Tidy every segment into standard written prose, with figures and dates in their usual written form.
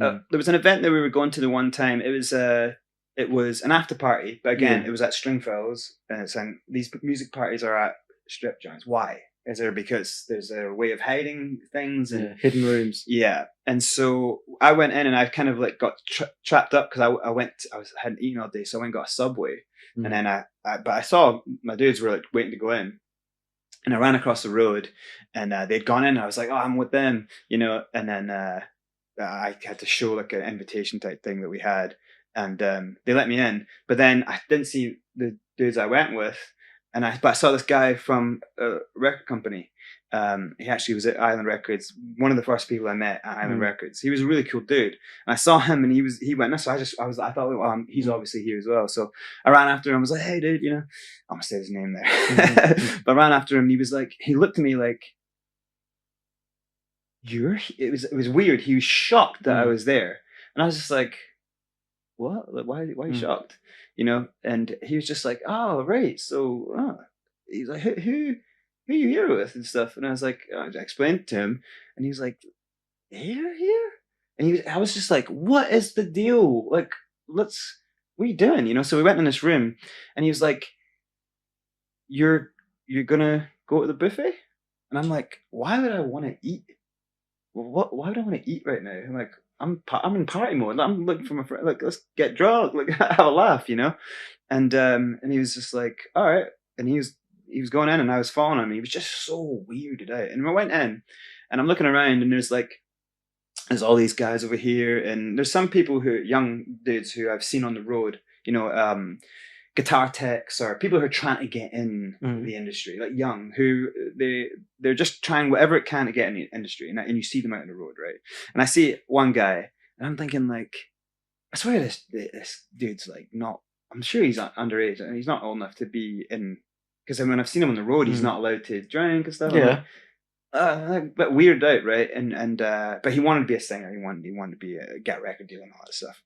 there was an event that we were going to the one time. It was an after party, but again, it was at Stringfellows. And these music parties are at strip joints. Why? Is there because there's a way of hiding things and hidden rooms? Yeah, and so I went in and I kind of like got trapped up because I hadn't eaten all day, so I went and got a Subway, and then but I saw my dudes were like waiting to go in, and I ran across the road, and they'd gone in. And I was like, oh, I'm with them, and then I had to show like an invitation type thing that we had, and they let me in, but then I didn't see the dudes I went with. But I saw this guy from a record company. He actually was at Island Records. One of the first people I met at Island Records. He was a really cool dude. And I saw him, and he went. So I thought, well, he's obviously here as well. So I ran after him. I was like, hey, dude, I'm gonna say his name there. But I ran after him. And he looked at me like, It was weird. He was shocked that I was there, and I was just like, what? Like, why are you shocked? And he was just like, oh, right. So, he's like, who are you here with and stuff? And I was like, I explained to him, and he was like, here? And I was just like, what is the deal? Like, what are you doing? So we went in this room, and he was like, you're gonna go to the buffet? And I'm like, why would I want to eat? Why would I want to eat right now? I'm like, I'm in party mode. I'm looking for my friend. Like, let's get drunk. Like, have a laugh, And he was just like, all right. And he was going in, and I was following him. He was just so weirded out. And I went in, and I'm looking around, and there's all these guys over here, and there's some people young dudes who I've seen on the road. Guitar techs or people who are trying to get in the industry, like young, who they're just trying whatever it can to get in the industry, and you see them out on the road, right? And I see one guy, and I'm thinking like, I swear this dude's like not. I'm sure he's underage, and he's not old enough to be in. Because when I've seen him on the road, he's not allowed to drink and stuff. Yeah. But weirded out, right? But he wanted to be a singer. He wanted to get a record deal and all that stuff.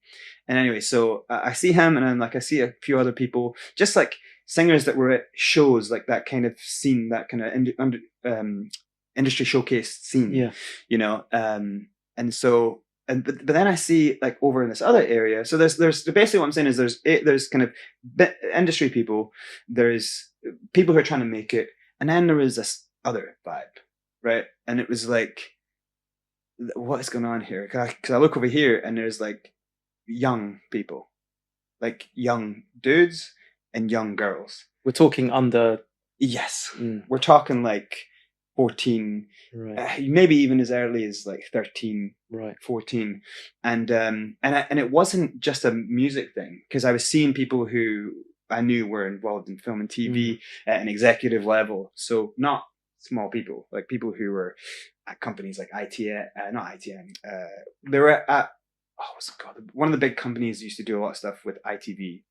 And anyway, so I see him, and then I see a few other people, just like singers that were at shows, like that kind of scene, that kind of industry showcase scene. Yeah. And so. But then I see like over in this other area. So there's basically what I'm saying is there's kind of industry people, there's people who are trying to make it, and then there is this other vibe. Right. And it was like, what is going on here? Because I look over here, and there's like young people, like young dudes and young girls. We're talking under. Yes. We're talking like 14, right. Maybe even as early as like 13, right. 14. And it wasn't just a music thing, because I was seeing people who I knew were involved in film and TV at an executive level. So not small people, like people who were at companies like not ITN. They were at what's it called? One of the big companies used to do a lot of stuff with ITV,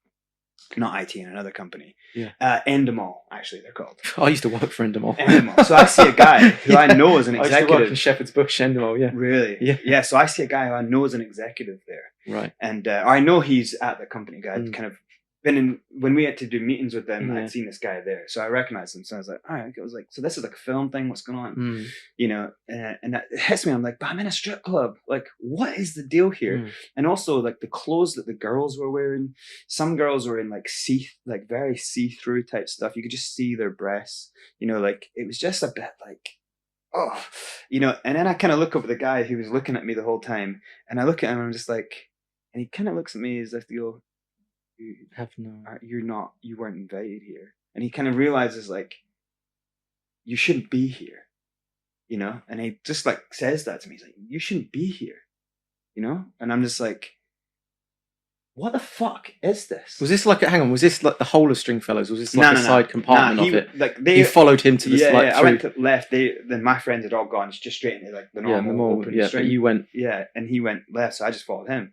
not ITN, another company. Yeah. Endemol, actually, they're called. I used to work for Endemol. So I see a guy who I know is an executive. I used to work in Shepherd's Bush, Endemol. Yeah. Really? Yeah. So I see a guy who I know is an executive there. Right. And I know he's at the company. I'd kind of been in, when we had to do meetings with them, I'd seen this guy there, so I recognized him. So I was like, all right. I was like, so this is like a film thing. What's going on? And that hits me. I'm like, but I'm in a strip club. Like, what is the deal here? And also, like, the clothes that the girls were wearing. Some girls were in like very see-through type stuff. You could just see their breasts. Like, it was just a bit like, and then I kind of look over the guy who was looking at me the whole time, and I look at him, and I'm just like, and he kind of looks at me as if you weren't invited here. And he kind of realizes like, you shouldn't be here, and he just like says that to me. He's like, you shouldn't be here, and I'm just like, what the fuck is this? Was this like was this like the whole of Stringfellows? Was this like side compartment of it? Like you followed him to the I went to left. Then my friends had all gone just straight into like the normal open street. You went and he went left, so I just followed him.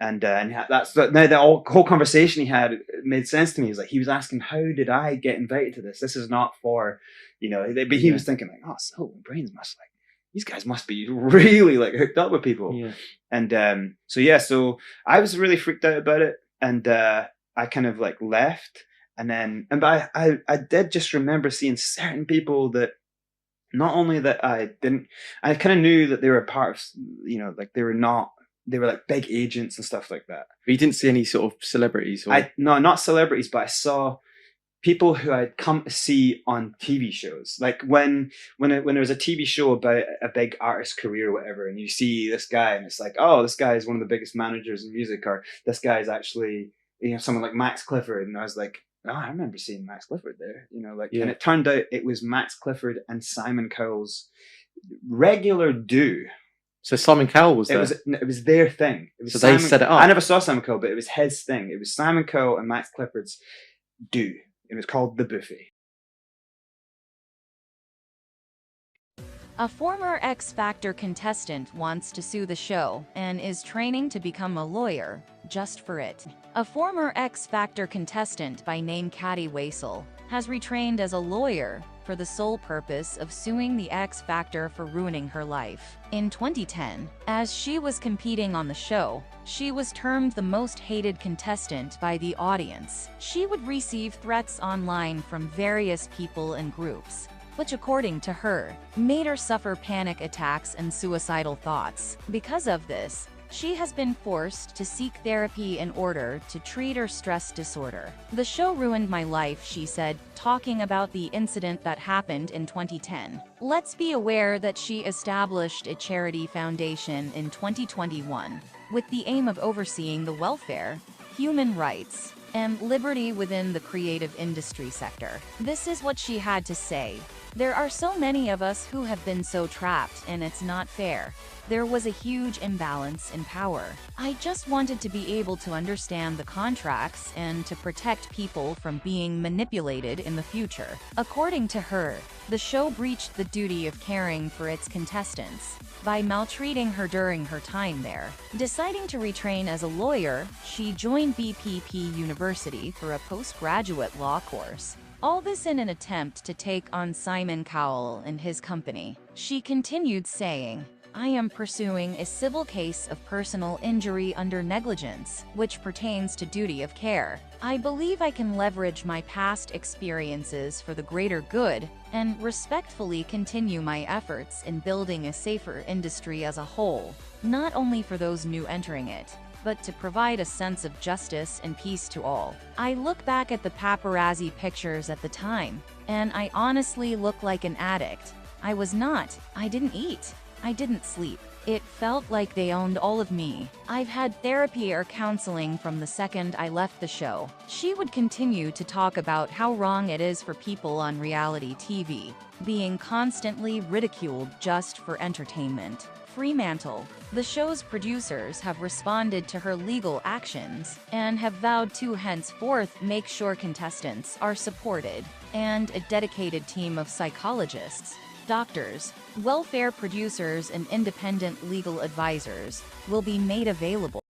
And that's now the whole conversation he had made sense to me. He was asking, how did I get invited to this? This is not for, but he was thinking like, oh, so brains must like, these guys must be really like hooked up with people. Yeah. And so I was really freaked out about it. And I kind of like left. But I did just remember seeing certain people that, not only that I kind of knew that they were a part of, like they were not they were like big agents and stuff like that. But you didn't see any sort of celebrities? Or... No, not celebrities, but I saw people who I'd come to see on TV shows. Like when there was a TV show about a big artist's career or whatever, and you see this guy and it's like, oh, this guy is one of the biggest managers in music, or this guy is actually, someone like Max Clifford. And I was like, oh, I remember seeing Max Clifford there, and it turned out it was Max Clifford and Simon Cowell's regular do. So Simon Cowell was there? It was their thing. It was so they set it up? I never saw Simon Cowell, but it was his thing. It was Simon Cowell and Max Clifford's do. It was called The Buffet. A former X Factor contestant wants to sue the show and is training to become a lawyer just for it. A former X Factor contestant by name waissel has retrained as a lawyer for the sole purpose of suing the X Factor for ruining her life. In 2010, as she was competing on the show, she was termed the most hated contestant by the audience. She would receive threats online from various people and groups, which according to her, made her suffer panic attacks and suicidal thoughts. Because of this, she has been forced to seek therapy in order to treat her stress disorder. The show ruined my life, she said, talking about the incident that happened in 2010. Let's be aware that she established a charity foundation in 2021 with the aim of overseeing the welfare, human rights, and liberty within the creative industry sector. This is what she had to say. There are so many of us who have been so trapped, and it's not fair. There was a huge imbalance in power. I just wanted to be able to understand the contracts and to protect people from being manipulated in the future. According to her, the show breached the duty of caring for its contestants by maltreating her during her time there. Deciding to retrain as a lawyer, she joined BPP University for a postgraduate law course. All this in an attempt to take on Simon Cowell and his company. She continued saying, I am pursuing a civil case of personal injury under negligence, which pertains to duty of care. I believe I can leverage my past experiences for the greater good and respectfully continue my efforts in building a safer industry as a whole, not only for those new entering it, but to provide a sense of justice and peace to all. I look back at the paparazzi pictures at the time, and I honestly look like an addict. I was not. I didn't eat. I didn't sleep. It felt like they owned all of me. I've had therapy or counseling from the second I left the show. She would continue to talk about how wrong it is for people on reality TV, being constantly ridiculed just for entertainment. Fremantle. The show's producers have responded to her legal actions and have vowed to henceforth make sure contestants are supported, and a dedicated team of psychologists, doctors, welfare producers and independent legal advisors will be made available.